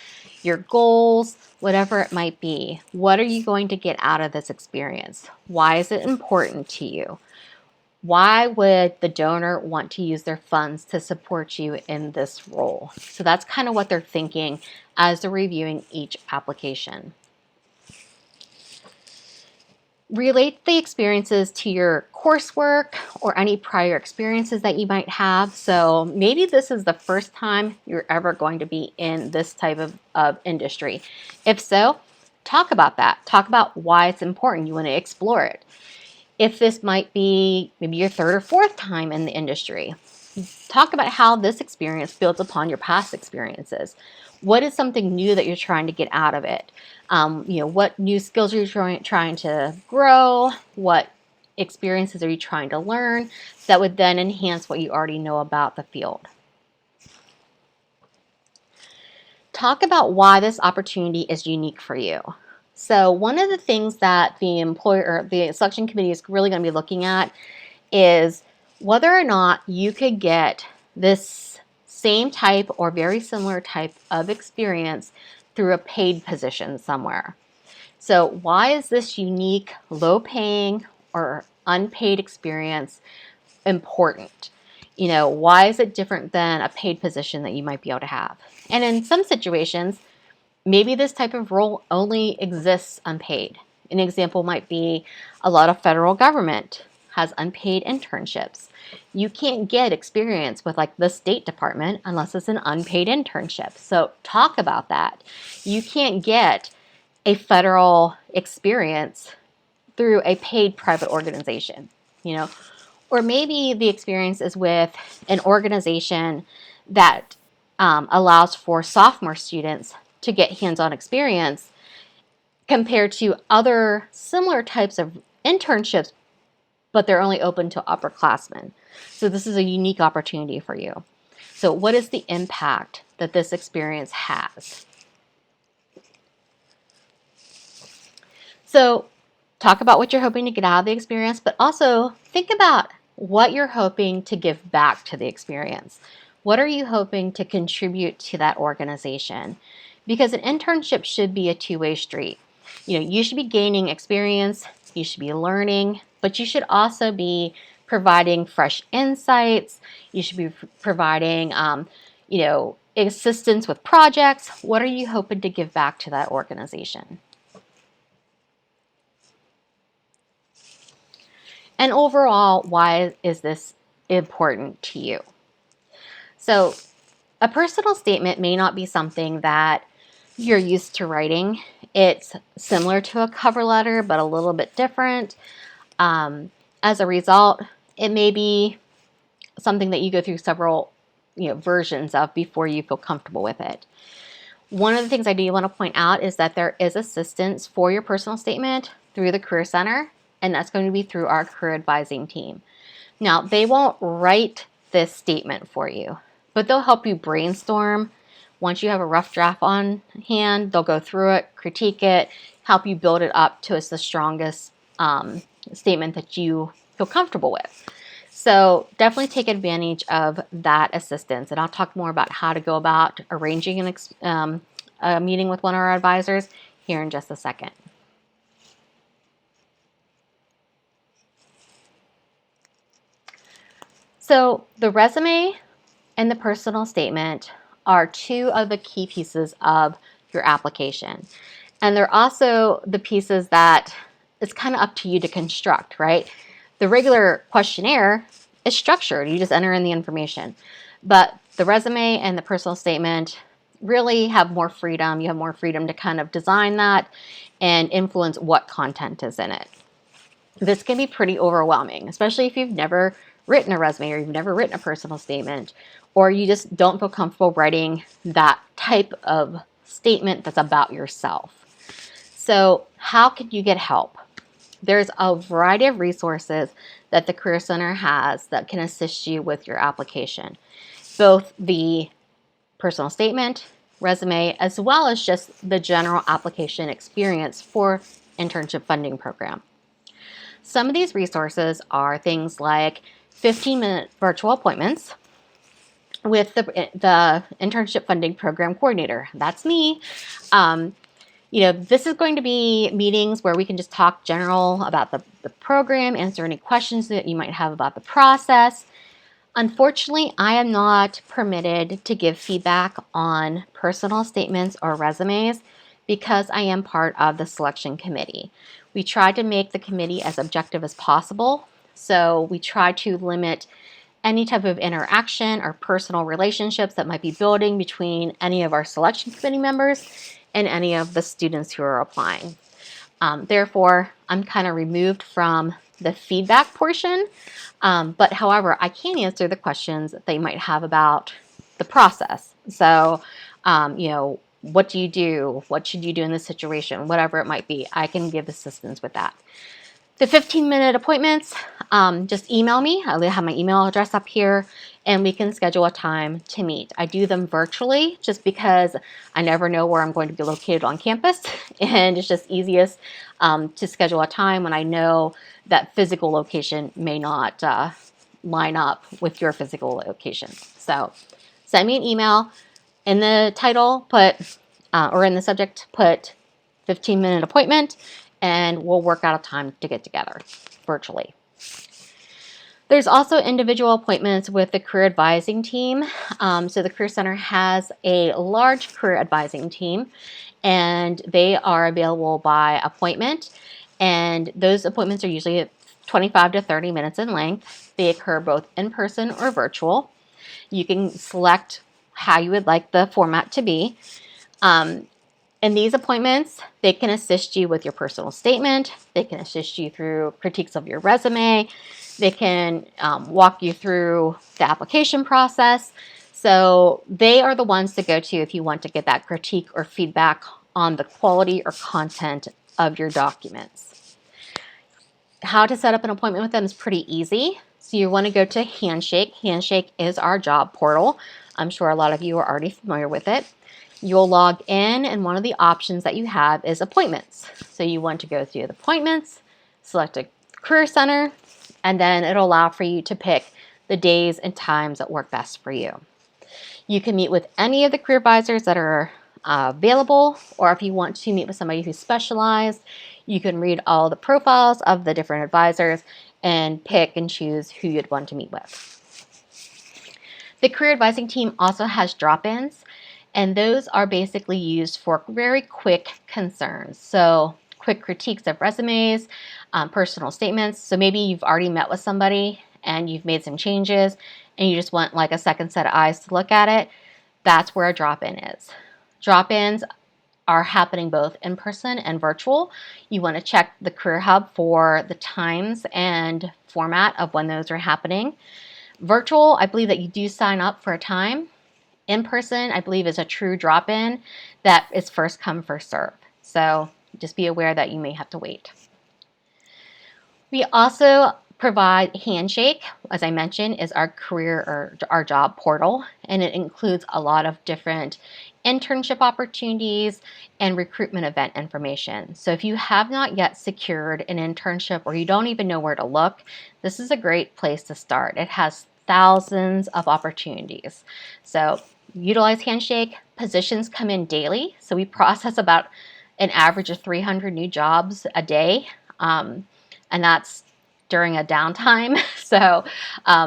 your goals, whatever it might be. What are you going to get out of this experience? Why is it important to you? Why would the donor want to use their funds to support you in this role? So that's kind of what they're thinking as they're reviewing each application. Relate the experiences to your coursework or any prior experiences that you might have. So maybe this is the first time you're ever going to be in this type of industry. If so, talk about that. Talk about why it's important. You want to explore it. If this might be maybe your 3rd or 4th time in the industry, talk about how this experience builds upon your past experiences. What is something new that you're trying to get out of it? What new skills are you trying to grow? What experiences are you trying to learn that would then enhance what you already know about the field? Talk about why this opportunity is unique for you. So one of the things that the employer or the selection committee is really going to be looking at is whether or not you could get this same type or very similar type of experience through a paid position somewhere. So why is this unique, low-paying or unpaid experience important? Why is it different than a paid position that you might be able to have? And in some situations, maybe this type of role only exists unpaid. An example might be a lot of federal government has unpaid internships. You can't get experience with like the State Department unless it's an unpaid internship. So talk about that. You can't get a federal experience through a paid private organization, Or maybe the experience is with an organization that allows for sophomore students to get hands-on experience compared to other similar types of internships, but they're only open to upperclassmen. So this is a unique opportunity for you. So what is the impact that this experience has? So talk about what you're hoping to get out of the experience, but also think about what you're hoping to give back to the experience. What are you hoping to contribute to that organization? Because an internship should be a two-way street. You should be gaining experience, you should be learning, but you should also be providing fresh insights. You should be providing, assistance with projects. What are you hoping to give back to that organization? And overall, why is this important to you? So a personal statement may not be something that you're used to writing. It's similar to a cover letter, but a little bit different. As a result, it may be something that you go through several versions of before you feel comfortable with it. One of the things I do want to point out is that there is assistance for your personal statement through the Career Center, and that's going to be through our career advising team. Now, they won't write this statement for you, but they'll help you brainstorm. Once you have a rough draft on hand, they'll go through it, critique it, help you build it up to the strongest statement that you feel comfortable with. So definitely take advantage of that assistance. And I'll talk more about how to go about arranging a meeting with one of our advisors here in just a second. So the resume and the personal statement are two of the key pieces of your application. And they're also the pieces that it's kind of up to you to construct, right? The regular questionnaire is structured. You just enter in the information. But the resume and the personal statement really have more freedom. You have more freedom to kind of design that and influence what content is in it. This can be pretty overwhelming, especially if you've never written a resume or you've never written a personal statement, or you just don't feel comfortable writing that type of statement that's about yourself. So how can you get help? There's a variety of resources that the Career Center has that can assist you with your application, both the personal statement, resume, as well as just the general application experience for internship funding program. Some of these resources are things like 15-minute virtual appointments with the internship funding program coordinator. That's me. This is going to be meetings where we can just talk general about the program, answer any questions that you might have about the process. Unfortunately, I am not permitted to give feedback on personal statements or resumes because I am part of the selection committee. We try to make the committee as objective as possible, so we try to limit any type of interaction or personal relationships that might be building between any of our selection committee members and any of the students who are applying. Therefore, I'm kind of removed from the feedback portion, but however, I can answer the questions that they might have about the process. So, what do you do? What should you do in this situation? Whatever it might be, I can give assistance with that. The 15-minute appointments, just email me. I have my email address up here, and we can schedule a time to meet. I do them virtually just because I never know where I'm going to be located on campus, and it's just easiest to schedule a time when I know that physical location may not line up with your physical location. So send me an email. In the title, or in the subject, put 15-minute appointment, and we'll work out a time to get together virtually. There's also individual appointments with the career advising team. So the Career Center has a large career advising team, and they are available by appointment. And those appointments are usually 25 to 30 minutes in length. They occur both in person or virtual. You can select how you would like the format to be. In these appointments, they can assist you with your personal statement. They can assist you through critiques of your resume. They can walk you through the application process. So they are the ones to go to if you want to get that critique or feedback on the quality or content of your documents. How to set up an appointment with them is pretty easy. So you want to go to Handshake. Handshake is our job portal. I'm sure a lot of you are already familiar with it. You'll log in, and one of the options that you have is appointments. So you want to go through the appointments, select a career center, and then it'll allow for you to pick the days and times that work best for you. You can meet with any of the career advisors that are available, or if you want to meet with somebody who's specialized, you can read all the profiles of the different advisors and pick and choose who you'd want to meet with. The career advising team also has drop-ins, and those are basically used for very quick concerns. So quick critiques of resumes, personal statements. So maybe you've already met with somebody and you've made some changes and you just want like a second set of eyes to look at it. That's where a drop-in is. Drop-ins are happening both in person and virtual. You want to check the Career Hub for the times and format of when those are happening. Virtual, I believe that you do sign up for a time. In person, I believe, is a true drop-in that is first come, first serve. So just be aware that you may have to wait. We also provide Handshake, as I mentioned, is our career or our job portal, and it includes a lot of different internship opportunities and recruitment event information. So if you have not yet secured an internship or you don't even know where to look, this is a great place to start. It has thousands of opportunities. So utilize Handshake. Positions come in daily, so we process about an average of 300 new jobs a day. And that's during a downtime. So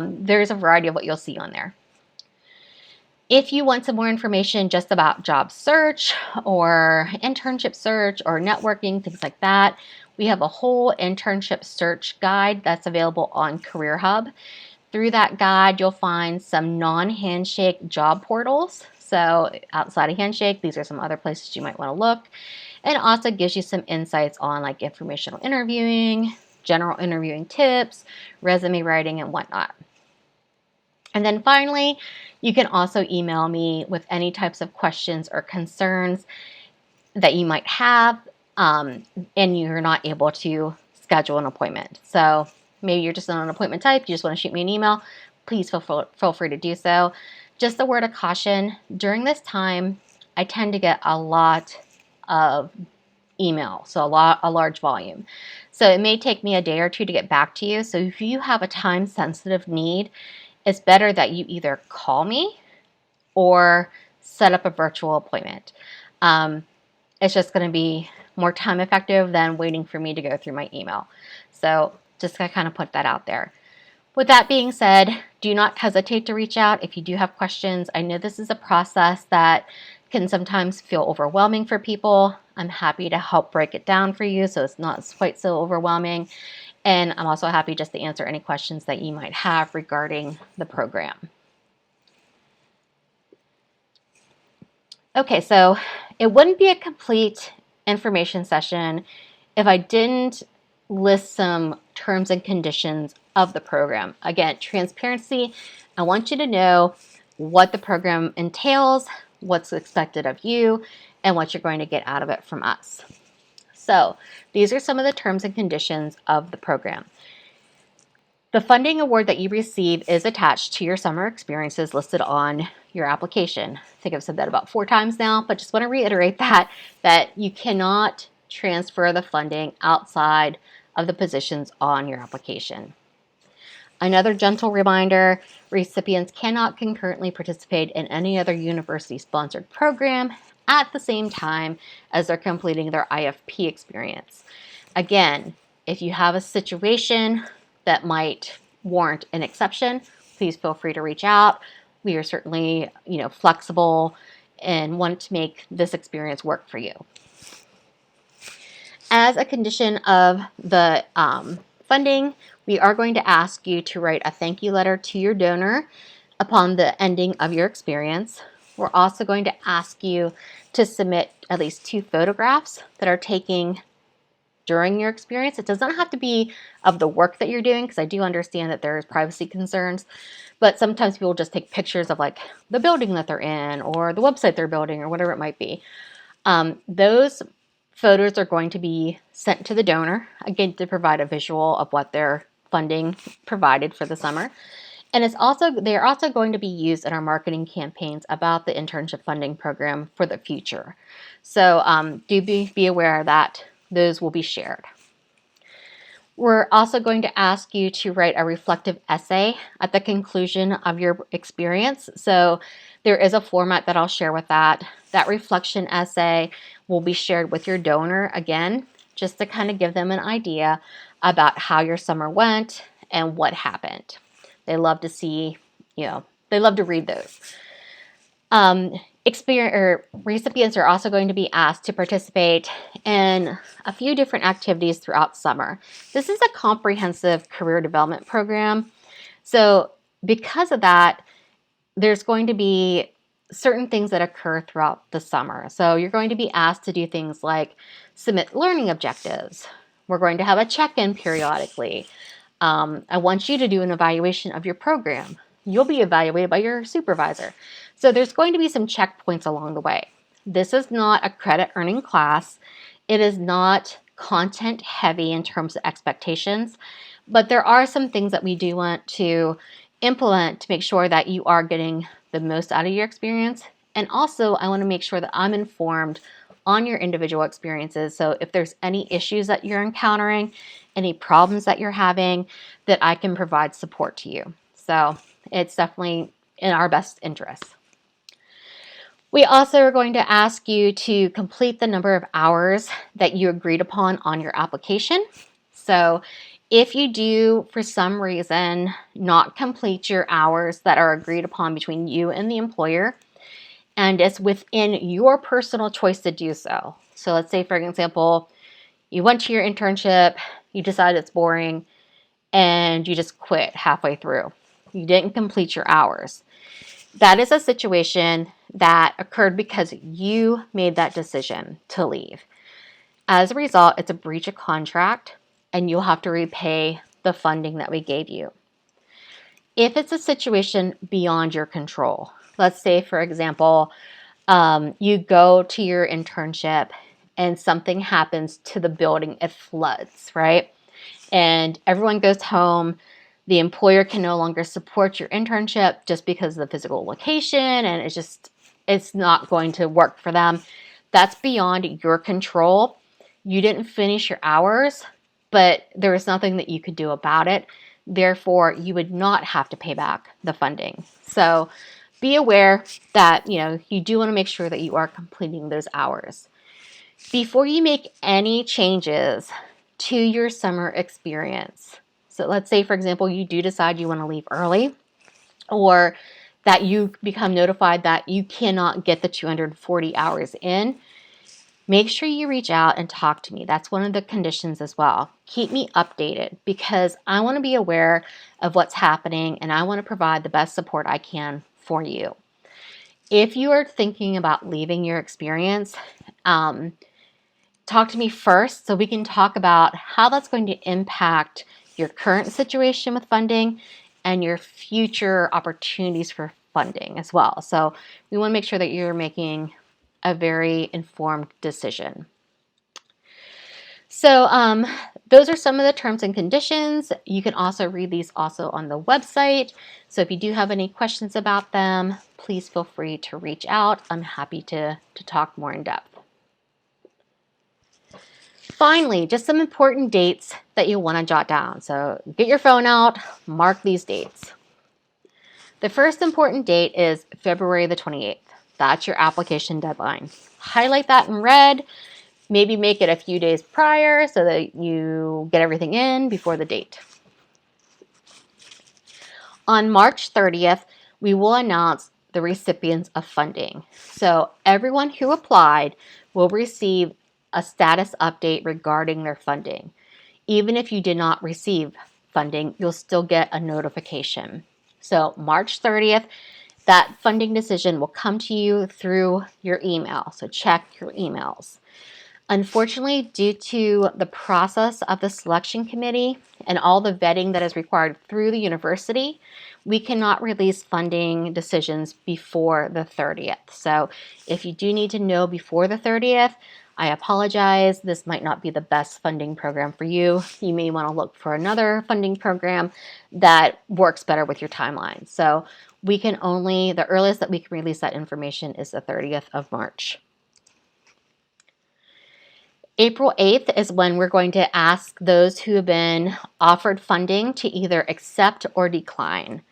there's a variety of what you'll see on there. If you want some more information just about job search or internship search or networking, things like that, we have a whole internship search guide that's available on Career Hub. Through that guide, you'll find some non-Handshake job portals. So outside of Handshake, these are some other places you might want to look. And it also gives you some insights on like informational interviewing, general interviewing tips, resume writing, and whatnot. And then finally, you can also email me with any types of questions or concerns that you might have and you're not able to schedule an appointment. So maybe you're just not an appointment type, you just want to shoot me an email, please feel free to do so. Just a word of caution, during this time, I tend to get a lot of email, so a large volume. So it may take me a day or two to get back to you. So if you have a time-sensitive need, it's better that you either call me or set up a virtual appointment. It's just going to be more time effective than waiting for me to go through my email. So just to kind of put that out there. With that being said, do not hesitate to reach out if you do have questions. I know this is a process that can sometimes feel overwhelming for people. I'm happy to help break it down for you so it's not quite so overwhelming. And I'm also happy just to answer any questions that you might have regarding the program. Okay, so it wouldn't be a complete information session if I didn't list some terms and conditions of the program. Again, transparency. I want you to know what the program entails, what's expected of you, and what you're going to get out of it from us. So these are some of the terms and conditions of the program. The funding award that you receive is attached to your summer experiences listed on your application. I think I've said that about 4 times now, but just want to reiterate that you cannot transfer the funding outside of the positions on your application. Another gentle reminder, recipients cannot concurrently participate in any other university-sponsored program at the same time as they're completing their IFP experience. Again, if you have a situation that might warrant an exception, please feel free to reach out. We are certainly, flexible and want to make this experience work for you. As a condition of the funding, we are going to ask you to write a thank you letter to your donor upon the ending of your experience. We're also going to ask you to submit at least 2 photographs that are taken during your experience. It doesn't have to be of the work that you're doing, because I do understand that there's privacy concerns, but sometimes people just take pictures of like the building that they're in or the website they're building or whatever it might be. Those photos are going to be sent to the donor, again, to provide a visual of what their funding provided for the summer. And they're also going to be used in our marketing campaigns about the internship funding program for the future. So do be aware that those will be shared. We're also going to ask you to write a reflective essay at the conclusion of your experience. So there is a format that I'll share with that. That reflection essay will be shared with your donor, again, just to kind of give them an idea about how your summer went and what happened. They love to see, they love to read those. Recipients are also going to be asked to participate in a few different activities throughout summer. This is a comprehensive career development program. So because of that, there's going to be certain things that occur throughout the summer. So you're going to be asked to do things like submit learning objectives. We're going to have a check-in periodically. I want you to do an evaluation of your program. you'll be evaluated by your supervisor. So there's going to be some checkpoints along the way. This is not a credit earning class. It is not content heavy in terms of expectations, but there are some things that we do want to implement to make sure that you are getting the most out of your experience. And also, I want to make sure that I'm informed on your individual experiences. So if there's any issues that you're encountering, any problems that you're having, that I can provide support to you. So it's definitely in our best interest. We also are going to ask you to complete the number of hours that you agreed upon on your application. So if you do, for some reason, not complete your hours that are agreed upon between you and the employer, and it's within your personal choice to do so. So let's say, for example, you went to your internship, you decided it's boring, and you just quit halfway through. You didn't complete your hours. That is a situation that occurred because you made that decision to leave. As a result, it's a breach of contract, and you'll have to repay the funding that we gave you. If it's a situation beyond your control, let's say, for example, you go to your internship and something happens to the building, it floods, right? And everyone goes home. The employer can no longer support your internship just because of the physical location, and it's not going to work for them. That's beyond your control. You didn't finish your hours, but there was nothing that you could do about it. Therefore, you would not have to pay back the funding. So be aware that, you do want to make sure that you are completing those hours. Before you make any changes to your summer experience, so let's say, for example, you do decide you want to leave early, or that you become notified that you cannot get the 240 hours in, make sure you reach out and talk to me. That's one of the conditions as well. Keep me updated because I want to be aware of what's happening and I want to provide the best support I can for you. If you are thinking about leaving your experience, talk to me first so we can talk about how that's going to impact your current situation with funding and your future opportunities for funding as well. So we want to make sure that you're making a very informed decision. So those are some of the terms and conditions. You can also read these also on the website. So if you do have any questions about them, please feel free to reach out. I'm happy to talk more in depth. Finally, just some important dates that you'll want to jot down. So get your phone out, mark these dates. The first important date is February the 28th. That's your application deadline. Highlight that in red. Maybe make it a few days prior so that you get everything in before the date. On March 30th, we will announce the recipients of funding. So everyone who applied will receive a status update regarding their funding. Even if you did not receive funding, you'll still get a notification. So March 30th, that funding decision will come to you through your email. So check your emails. Unfortunately, due to the process of the selection committee and all the vetting that is required through the university, we cannot release funding decisions before the 30th. So if you do need to know before the 30th, I apologize. This might not be the best funding program for you. You may want to look for another funding program that works better with your timeline. So the earliest that we can release that information is the 30th of March. April 8th is when we're going to ask those who have been offered funding to either accept or decline.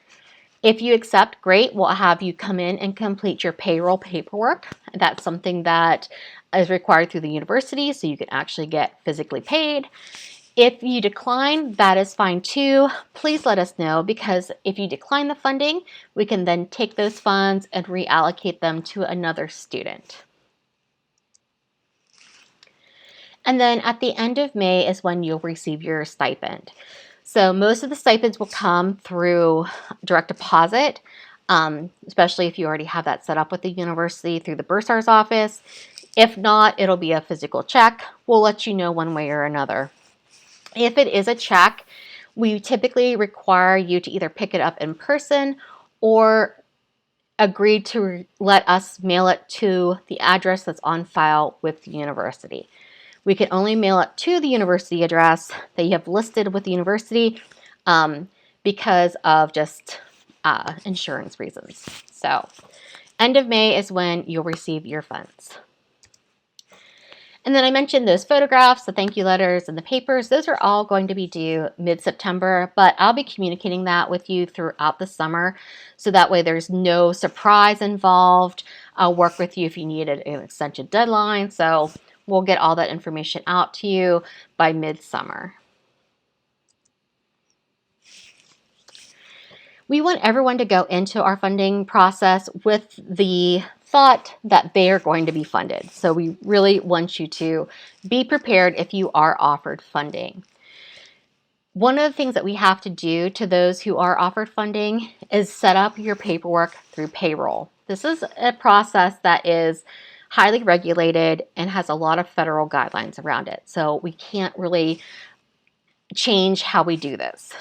If you accept, great, we'll have you come in and complete your payroll paperwork. That's something that is required through the university, so you can actually get physically paid. If you decline, that is fine too. Please let us know, because if you decline the funding, we can then take those funds and reallocate them to another student. And then at the end of May is when you'll receive your stipend. So most of the stipends will come through direct deposit, especially if you already have that set up with the university through the bursar's office. If not, it'll be a physical check. We'll let you know one way or another. If it is a check, we typically require you to either pick it up in person or agreed to let us mail it to the address that's on file with the university. We can only mail it to the university address that you have listed with the university because of just insurance reasons. So end of May is when you'll receive your funds. And then I mentioned those photographs, the thank you letters, and the papers. Those are all going to be due mid-September, but I'll be communicating that with you throughout the summer, so that way there's no surprise involved. I'll work with you if you need an extension deadline, so we'll get all that information out to you by mid-summer. We want everyone to go into our funding process with the thought that they are going to be funded. So we really want you to be prepared if you are offered funding. One of the things that we have to do to those who are offered funding is set up your paperwork through payroll. This is a process that is highly regulated and has a lot of federal guidelines around it. So we can't really change how we do this.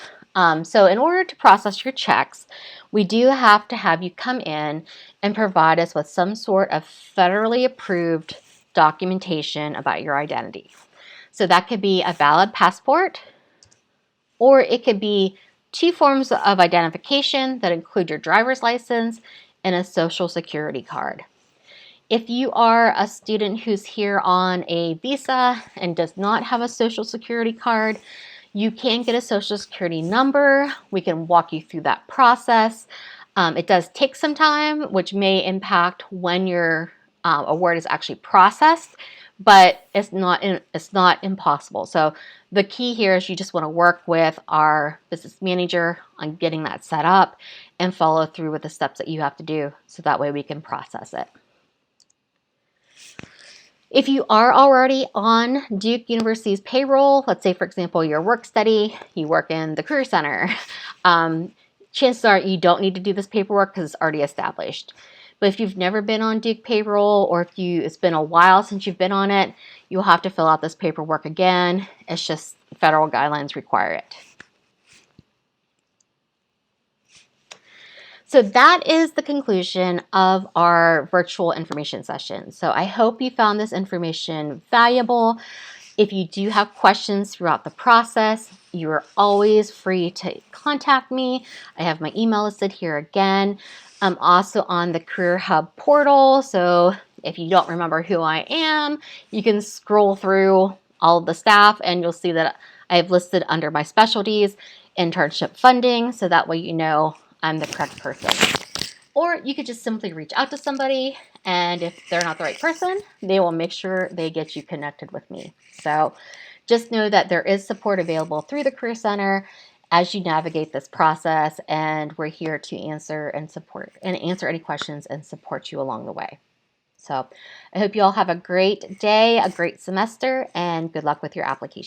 So in order to process your checks, we do have to have you come in and provide us with some sort of federally approved documentation about your identity. So that could be a valid passport, or it could be 2 forms of identification that include your driver's license and a social security card. If you are a student who's here on a visa and does not have a social security card, you can get a social security number. We can walk you through that process. It does take some time, which may impact when your award is actually processed, but it's not impossible. So the key here is you just want to work with our business manager on getting that set up and follow through with the steps that you have to do, so that way we can process it. If you are already on Duke University's payroll, let's say, for example, you're work study, you work in the Career Center, chances are you don't need to do this paperwork because it's already established. But if you've never been on Duke payroll, or if it's been a while since you've been on it, you'll have to fill out this paperwork again. It's just federal guidelines require it. So that is the conclusion of our virtual information session. So I hope you found this information valuable. If you do have questions throughout the process, you are always free to contact me. I have my email listed here again. I'm also on the Career Hub portal, so if you don't remember who I am, you can scroll through all of the staff and you'll see that I have listed under my specialties internship funding, so that way you know I'm the correct person. Or you could just simply reach out to somebody, and if they're not the right person, they will make sure they get you connected with me. So just know that there is support available through the Career Center as you navigate this process, and we're here to answer any questions and support you along the way. So I hope you all have a great day, a great semester, and good luck with your application.